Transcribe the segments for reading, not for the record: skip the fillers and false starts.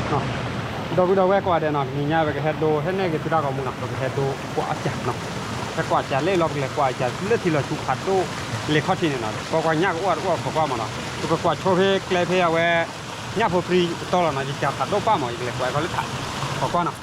เนาะดอกแวกกว่าเดี๋ยวเนาะมีเงี้ยไปกระเฮ็ดดูให้แน่ก็ที่เราก็มุ่งหนักกระเฮ็ดดูกว่าจัดเนาะแต่กว่าจะเล่นรอบเล็กกว่าจะเลือดที่เราชุบขัดดูเล็กข้อที่เนี่ยเนาะก็กว่าเงี้ยก็อ้วนขอมาเนาะก็กว่าโชว์เพลย์เกลเพย์เอาไว้เงี้ยพอฟรีตลอดเนาะจะขัดดูป้าหมออีกเล็กกว่าก็เลยถ่ายขอกว่าเนาะ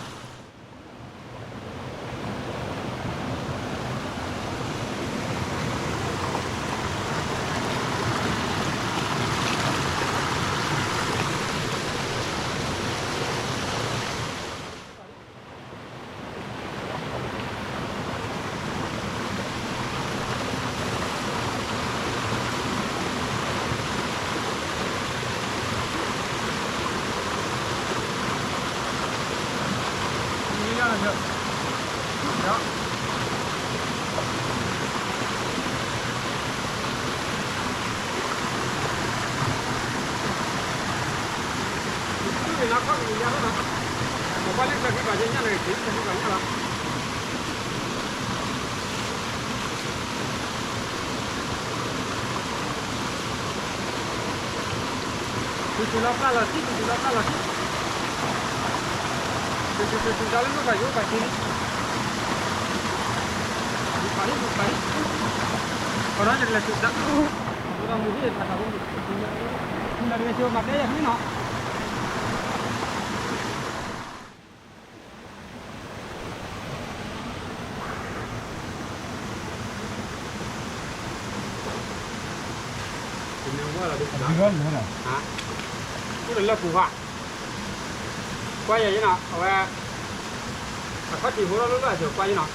nó có gì đó đó một cái link là cái bài nhá này chỉ là cái bài nhá là thì nó ra là thích thì nó ra là thích thì ra lên nó phải vô phải đi phải còn đó là thực ra chúng ta muốn biết là không được thì là bây giờ mặt đây là cái nó Durian mana? Hả? Cái là củ hạt. Quay vậy nào? Ở đây. Có chỉ muốn nó là rồi quay nào.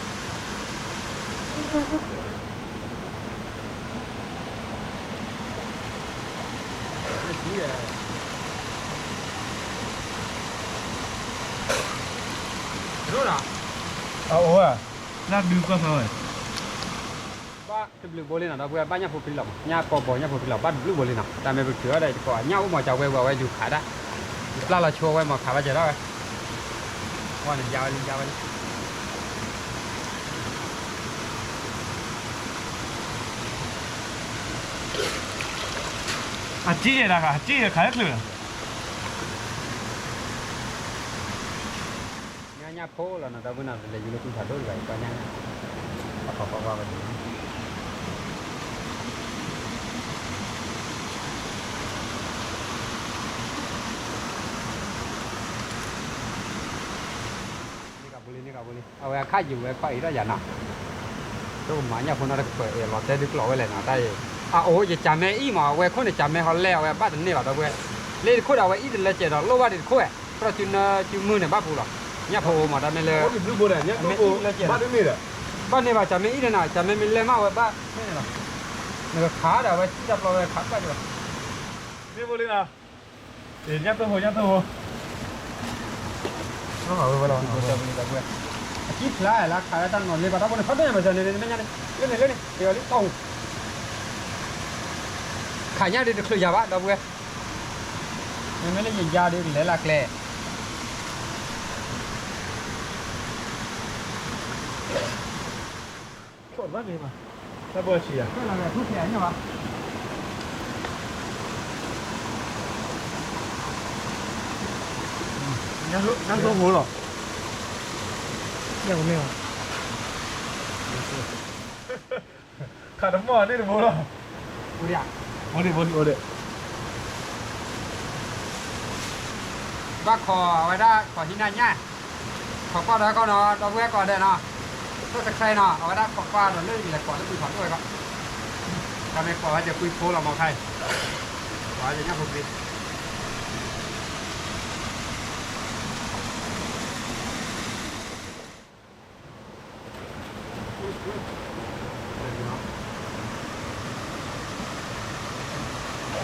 Rồi à? Ủa à? Nát đưa con rồi. Ba cái blue boleh nak, dah banyak populasi lama. Nya popo, nya populasi. Ba blue boleh nak. Tapi berkira ada itu. Nya umur jauh jauh juga ada. Lalu cuaca mau khabar je dah. Wah ni jauh ni jauh ni. Aci je dah, aci je kaya tu. Nya po lah nak, tapi nak lagi lu tu satu lagi. Kau nya. Apa ni. Boleh. Awak kaji, awak kau ira jana. Tu maknya pun ada kau lot ada keluar oleh nak tay. Oh, je jamai i mah, awak kau ni jamai hal le, awak bad ni lah, awak. Le kau dah awak i le je dah, luar di kau. Terus cuma ni bapa pula. Nya po mah dah mele. Oh, blue boleh, nya tu bad ni dah. Bad ni bah jamai i dah nak, jamai mele mah awak bad ni lah. Nak khá dah, awak tidak perlu awak khá dah. Ni boleh lah. Nya tu ho, nya tu ho. Oh, boleh lah. Chip lại là khai tan ngon lên và tao muốn phát đây mà giờ này lên này thì lấy tàu khai nhá đi được khơi già bác đâu quên nên mới lấy gì ra đi lấy lạc lẻ Trộn mất đi mà. Sao bơ chỉ à? cái là thuốc nhảy nhá mà nhang không hú rồi. nhiều nhiều Khả đấm mò đi được bố rồi. ui à Bố đi. bác khò ở đây khòที่นั่นnhá khò qua đó con nó đâu quên còn đây nó tôi sẽ khai nó ở đây khò qua rồi lên là khò nó bị thoát rồi con cái này khòจะคุยโพlà màu thay khòจะnhá phục đi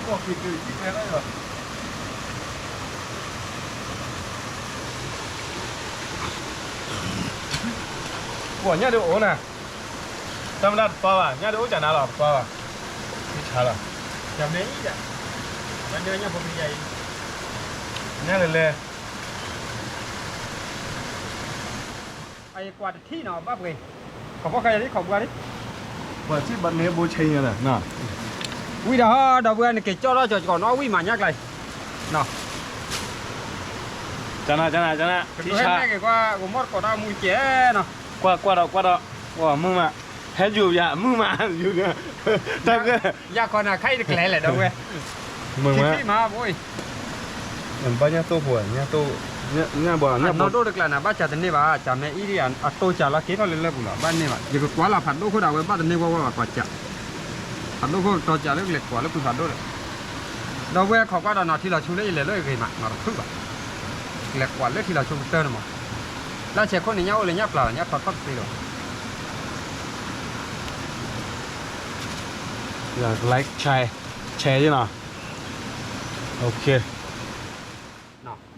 Ủa, kịp thế đấy rồi. Ủa, nhá đồ ố nè. Tâm đặt bao à? Nhá đồ ố chả nào là bao à? Đi chả là. jam ni je dan dia nya phục đi Nhá lên lên. ai qua thi nào bác về không có khai đi không qua đi Và chứ bật nế bố chênh này nè. Ui đó, đầu bữa này cái cho nó cho còn nó ui mà nhắc lại. Nào. Chana. Thì cái qua của mót có đau mũi chế nó. Qua đó. Wow, mưa mà. Hết dù dạ, mưa mà dù nè. Tao cái. Ya còn là khay được lẻ lại đâu vậy? Mừng mà. Mà bôi. Em bao nhiêu tô hủa, nha tô. Nha bò, nha Nó bò. đôi được là ba chả tên này bà chả mẹ ý đi ăn, tôi chả là kết nó lên lên cũng là ban này mà. Giờ cái quá là phản đôi khối đầu với ba tên này qua quả chả. Phản đôi khối to chả lấy lệch quá lấy cũng phản đôi đấy. Đâu về khó quá đó nào thì là chú lấy lấy cái mặt nó khứ vậy. Lệch quá lấy thì là chú tơ mà. Là trẻ con này nhau lấy nháp là nháp phát đi rồi. Giờ like chai chứ nào. Ok.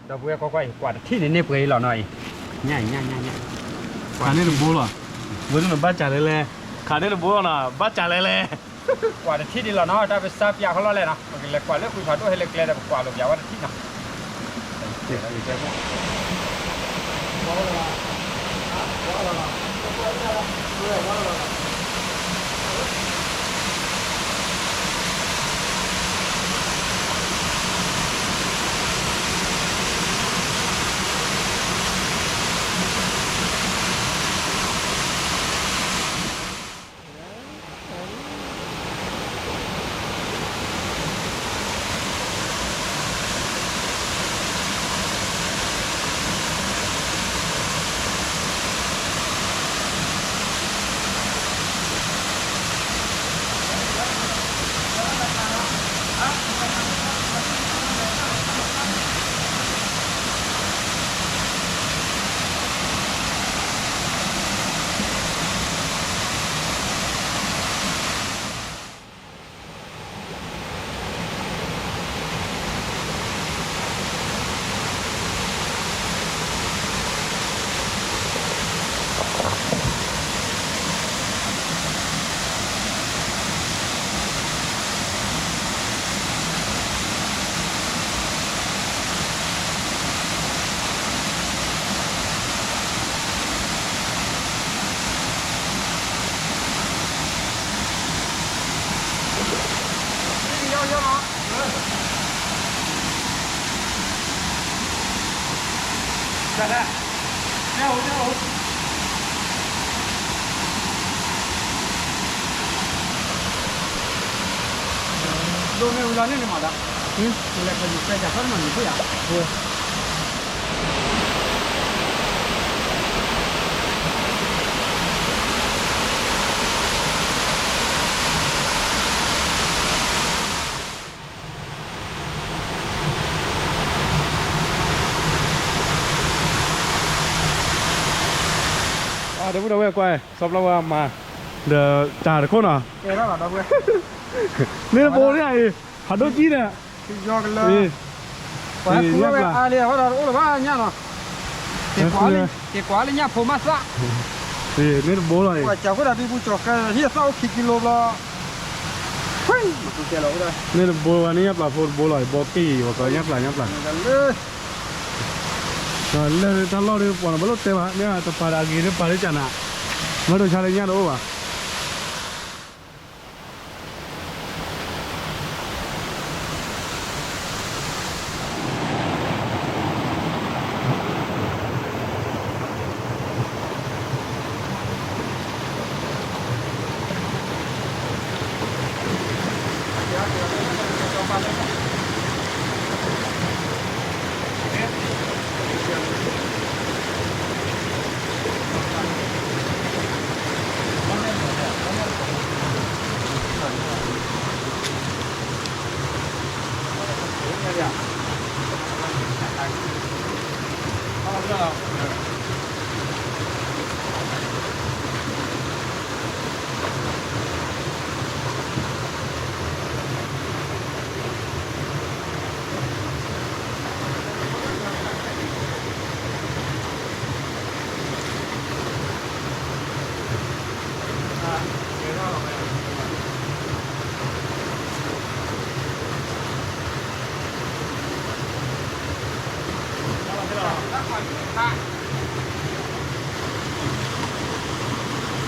Đâu về có quay quả thì này nếp cái lò này. Nhảy. Khả nên là bố rồi. Với nó bắt trả lê. Khả nên là bố là bắt trả lê. Quả thì đi lò nó ta phải sắp yaเขาเลยนะมันเลยquảเลยคุยผ่านด้วยให้เล็กเลยแต่กว่าหลบยาวว่าที่น่ะเดี๋ยวอีกแล้วDạ. Đeo. Đồ này là nên mà đã. Thì là cái cái giả phân mà như thế à? Để đâu về quay, sắp lâu mà để trả được con à? Cái đó là đâu vậy? Nên là bố thế này, hạt đốt chi nè. Do cái lơ. Quá cú vậy, liền bắt đầu là ba nhá nó. Cái quá lên nhá phô mát ra. Thì nên là bố này. Quả cháu có đặt đi bu chọc cái hiệp sau khi kilo là. Nên là bố anh nhấp là bố lại bó kỳ và có nhấp lại. Rồi lên ta lo đi bỏ nó bắt lốt tê mà, nếu mà ta phá đá ghi nó phá đấy chẳng ạ. Nó được xa lên nhá đâu mà.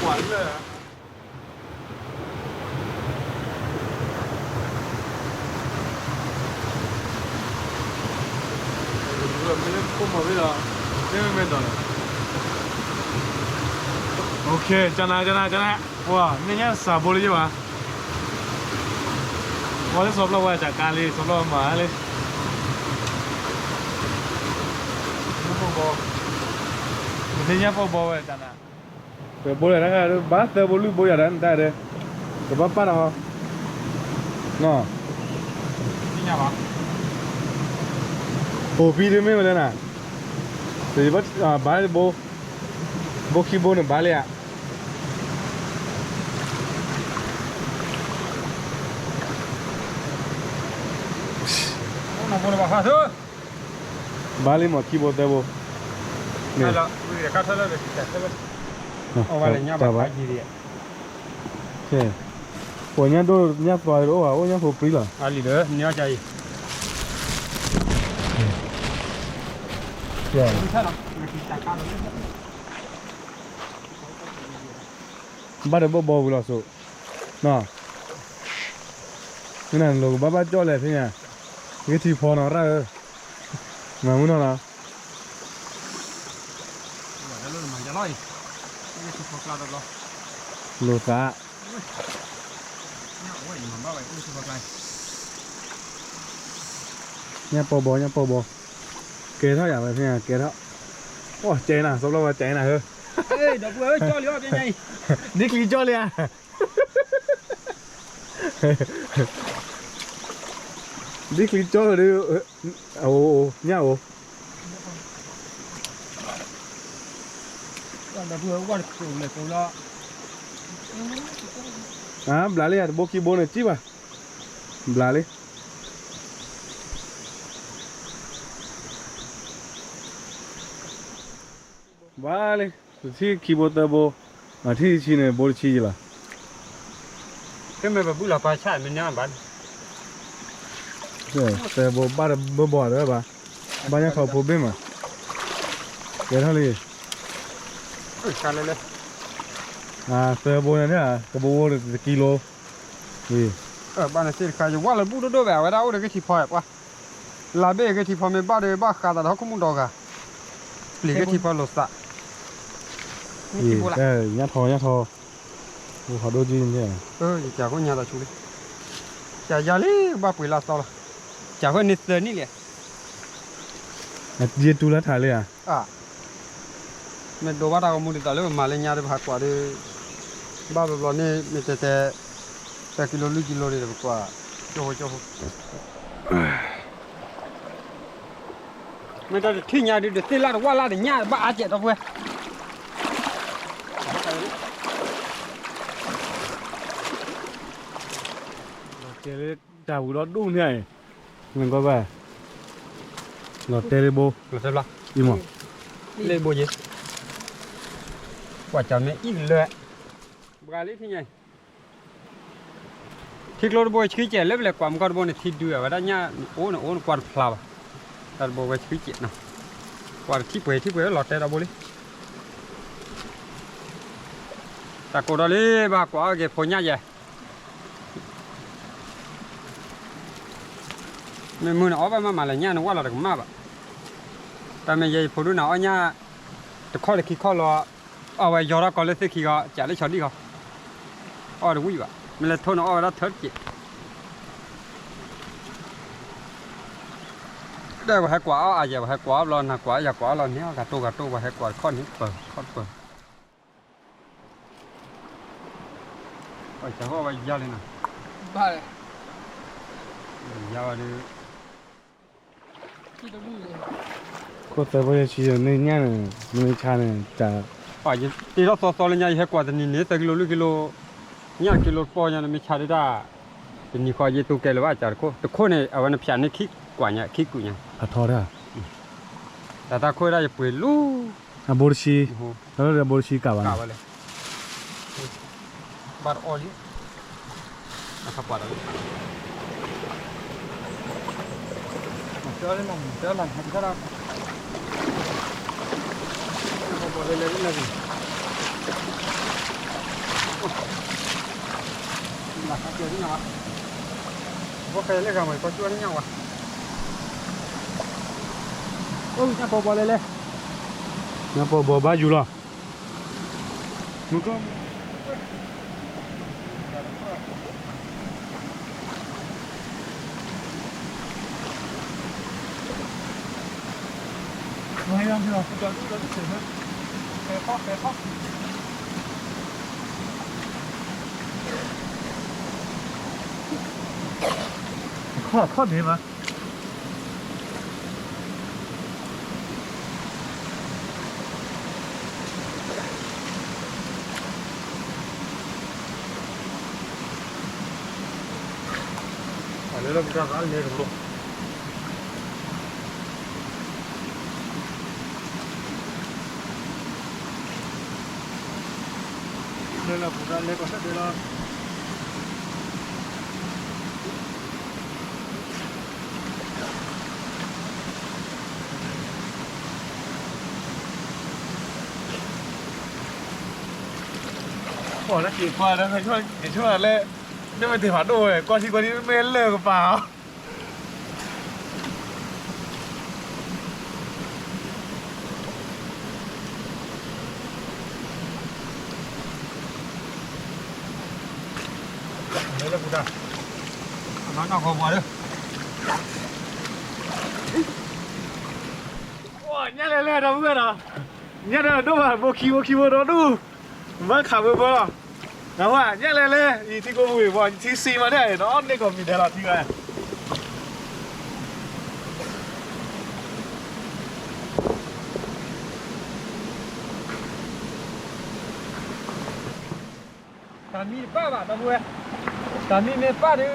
Quẩn rồi hả? Vừa mới เลยพุ่งมาไม่หรอไม่ต่อเลยโอเคจันนะว้าเนี่ยซาโบเลยจ้ะวันนี้สอบเราว่าจากการเลยสอบเรามาเลยเนี่ยพอบอจันนะเดี๋ยวโบเลยนะครับบ้านเตอร์โบลูโบยาดันได้เลยแต่บ้านป้าเนาะเนาะ นี่ไงวะ โอ้พี่ได้ไหมมาเลยนะเดี๋ยวบ้านโบคีโบเนี่ยบ้านเลยอ่ะน้องโบนบอกว่าเถอะ บ้านเลยมาคีโบเตอร์โบ นี่แหละดูดิการทะเลเลยแต่ทะเลเอาไว้เลยเนี่ยแบบว่าจีดีอ่ะ ใช่ปวดเนี่ยโดนเนี่ยปล่อยรู้ว่าโอ้เนี่ยพอปรีละ อะไรเด้อเนี่ยใจใช่ ไม่ใช่หรอกไม่ใช่จากการเลย บ้านเดบบ่บุลาสุเนาะนี่นั่นลูกบ้าจ่อเลยพี่เนี่ยยี่ที่พอนะเรามามุนนะ เดี๋ยวเรามาจะลอยนี่คือพวกเราตัว ลูกตา เนี่ยโอ้ยมันบ้าไปอุ้ยคือพวกไร เนี่ยปอบเนี่ยปอบเกยเท่าอย่างไรพี่เนี่ยเกยเท่าโอ้เจน่ะสมเราว่าเจน่ะเฮ้ย เฮ้ยเดี๋ยวเว้ยจ่อเลี้ยวเป็นไง นี่คือจ่อเลยอ่ะนี่คือจ่อเลยโอ้เนี่ยโอ้ เดี๋ยวเว้ยว่าสูงเลยกูละ อ่ะบลาเลยอ่ะโบกี้โบเนี่ยจีบอ่ะบลาเลยบลาเลยที่คีย์บอร์ดโบมาที่ชีเนี่ยโบล์ชีละ cái mày bảo bữa là phải chạy mình nhá bạn ใช่แต่โบบ้านโบบ่อเลยป่ะบ้านยังเขาพูดไม่มาเดี๋ยวเท่าไหร่ chạy lên lên แต่โบเนี่ยกระโบกิโลนี่ ở bạn này xin khai dùng quá là bút đôi bèo cái đâu được cái thịt phò quá là bê cái thịt phò mình ba đời ba cả là nó không muốn đỏ cả lì cái thịt phò lột sạ นี่ยัดทอโอ้เขาโดนจีนใช่ chả có nhà là chú đi chả giờ đi ba quỷ là sao là chả có nít giờ ní liền เย็นตูแล้วถ่ายเลยอ่ะ mình đồ bắt đầu mua được tại lúc mà lên nhà đi hạt quả đi ba bữa này mình te kilo đi được quả cho mình ta thi nhà đi được tiền là qua là để nhà ba ăn chết đâu quê เจเลยจ่าบุรอดดูเนี่ยมันก็แบบเราเตะโบ là xem là อีหมอ lên bộ gì quả chả mẹ ít lệ bà lấy thế này thịt lô bôi chữ trẻ lớp lệ quả con bôi này thịt đưa vào đó nha ố quả phao ta bôi với chữ trẻ nào quả thịt quế lọt đây đâu bôi đi ta cố đó đi bà quả cái phôi nha vậy mình mua nó mà là nha nó quá là được mà bà ta mình vậy phôi đứa nào nha the call the call lo vậy giờ đó còn lấy khi có trả lấy chọn đi không được quý vậy mình là thôi nó đó thớt chị đây là hai quả giờ hai quả lon hai quả giờ quả lon nhé gà tô và hai quả con hết con ôi cháu có vậy giao lên nào ba này giao đi ก็แต่ว่าชีในเนี่ยในชาเนี่ยจะ vậy thì nó so lên nhau hai quả thì nhìn thấy kilo nhá kilo po nha mình chả ra thì nhìn coi gì tu kêu là vậy chả cóแต่คนเนี่ยเอาวันพิจารณาคิดกว่าเนี่ยคิดกูเนี่ย อัดทอได้ แต่ถ้าคุยได้จะปุ๋ยลู่ บริชีแล้วเดี๋ยวบริชีกลับ กลับ อ่ะ ไปเลยบาร์ออลลี่นะครับว่าอะไรเจอเลยมั้งเจอแล้วเห็นก็ได้บอลเลยนี่เลยหลักเจอที่ไหนวะพวกใครเล่นกันไหมก็ช่วยนี่ยังวะ โอ้ยจะปอบอเลยเนี่ยพอบ่บ้าอยู่หรอมึงก็ไม่ยอมใช่หรอจอดเฉยๆแค่ข้อข้อดีมั้ยเลยเราจะการเลยลูกเลยเราพูดอะไรก็ได้ละพอแล้วกี่พอแล้วช่วยเลยนี่มันถือผัดโอ้ยก่อนที่ไม่เลิกกับเปล่าเลยเราพูดน้องขอมาด้วยว้าเนี่ยเลยเราเพื่อนอ่ะเนี่ยเราดูว่าโบคิวเราดูมันขับไปบ่ล่ะแล้วว่าเนี่ยเลยอีที่กูบอกว่าที่ซีมาเนี่ยน้องนี่ก็มีเดลที่ไงตอนนี้ป้าบ้าตะบัวตอนนี้เนี่ยป้าดิ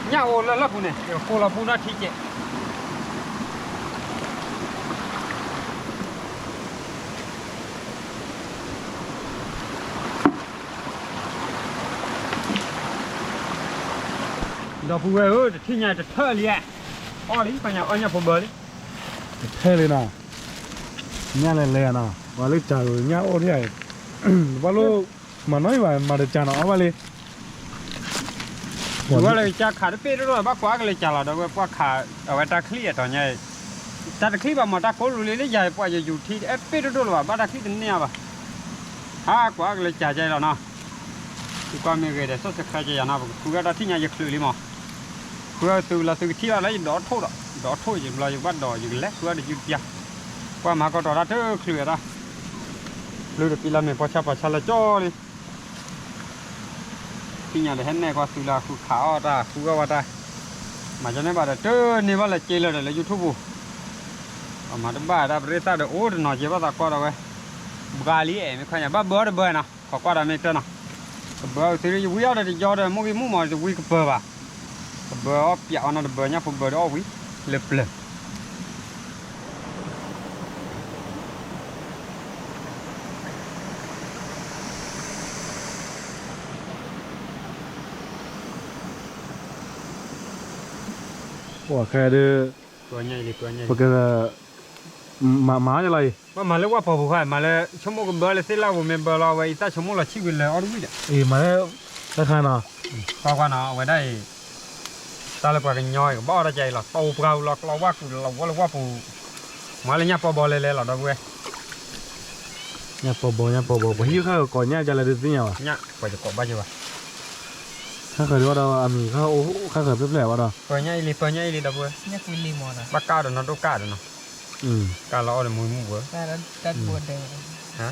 เนี่ยโอ้ละละปุ่นเนี่ยโคละปุ่นน่ะที่เจ๊ดอกบัวที่เนี่ยจะเท่าเลยอ๋อนี่ปัญญาอันนี้ผมบอกเลย เท่เลยนะเนี่ยเลยนะว่าเลยจ่ายเนี่ยโอ้ที่ไอ้ว่าลูกมันน้อยว่ามาเดือดจานเอาไปเลย ว่าเลยจะขาดเปรี้ยวด้วยบ้ากว่าก็เลยจะเราด้วยว่าขาเอาไว้ตาเคลียตอนนี้ตาเคลียแบบมาตาโคลุเลยใหญ่กว่าจะอยู่ที่เปรี้ยวด้วยว่าบ้าตาเคลียเนี่ยป่ะฮะกว่าก็เลยจ่ายใจเราเนาะคือความมีเกยร์สุดท้ายจะยังนะคือก็ได้ที่เนี่ยจะคลือลิมอคือตัวเราตัวที่เราเลยดอทอยู่เราอยู่บ้านดออยู่เล็กคือได้อยู่เดียวว่ามาก็ดอได้เธอคลือละคลือปีละไม่พอชาพอชาละจ่อเลยที่เนี่ยเลยเห็นแน่กว่าสุราคือขาวตาคือก็ว่าตามาจากไหนบ้างเธอเนี่ยว่าเลยเจริญเลยยูทูบมาถึงบ้านได้บริษัทเดี๋ยวโอ้หน่อยเจ็บว่าตาก็ได้เว้ยบุกาลีไม่ค่อยเนี่ยบ้าเบอร์เบอร์นะขอก็ได้ไม่เจอนะเบอร์ที่วิ่งเอาได้ยอดเลยมุ่งมาจะวิ่งเบอร์ป่ะเบอร์อ๋อเปียกอันนั้นเบอร์เนี่ยผมเบอร์อ๋อวิ่งเล็บเลยว่าแค่เดือ ตัวใหญ่เลยตัวใหญ่ เพราะก็มาอะไร มาเลยว่าพอผู้ให้มาเลยชั่วโมงก็เบอร์เลยเสร็จแล้วผมเบอร์เราไว้แต่ชั่วโมงละชีวิตเลยอ๋อวิ่งเนี่ย มาแล้วราคาน่ะ ก็ว่าเนาะไว้ได้ตาเลยปากกันย่อยก็บ่ได้ใจหรอกโตเปล่าหรอกเราว่ากูเราว่าปูมาเลยเนี่ยพอบอเลยหรอดอกเว้ย เนี่ยปอบพอหิ้วข้าวก่อนเนี่ยจะอะไรดึกเนี่ย เนี่ยไปจะกบบ้านอยู่วะ ข้าเคยว่าเรามีข้าวข้าเคยเปรี้ยวว่าเรา เปิดเนี่ยอีลีดอกเว้ย เนี่ยคุยรีโมทอ่ะ บ้ากาดเนาะตัวกาดเนาะการเราเอาแต่มือเว้ย แต่แล้วดันบวชเดิม ฮะ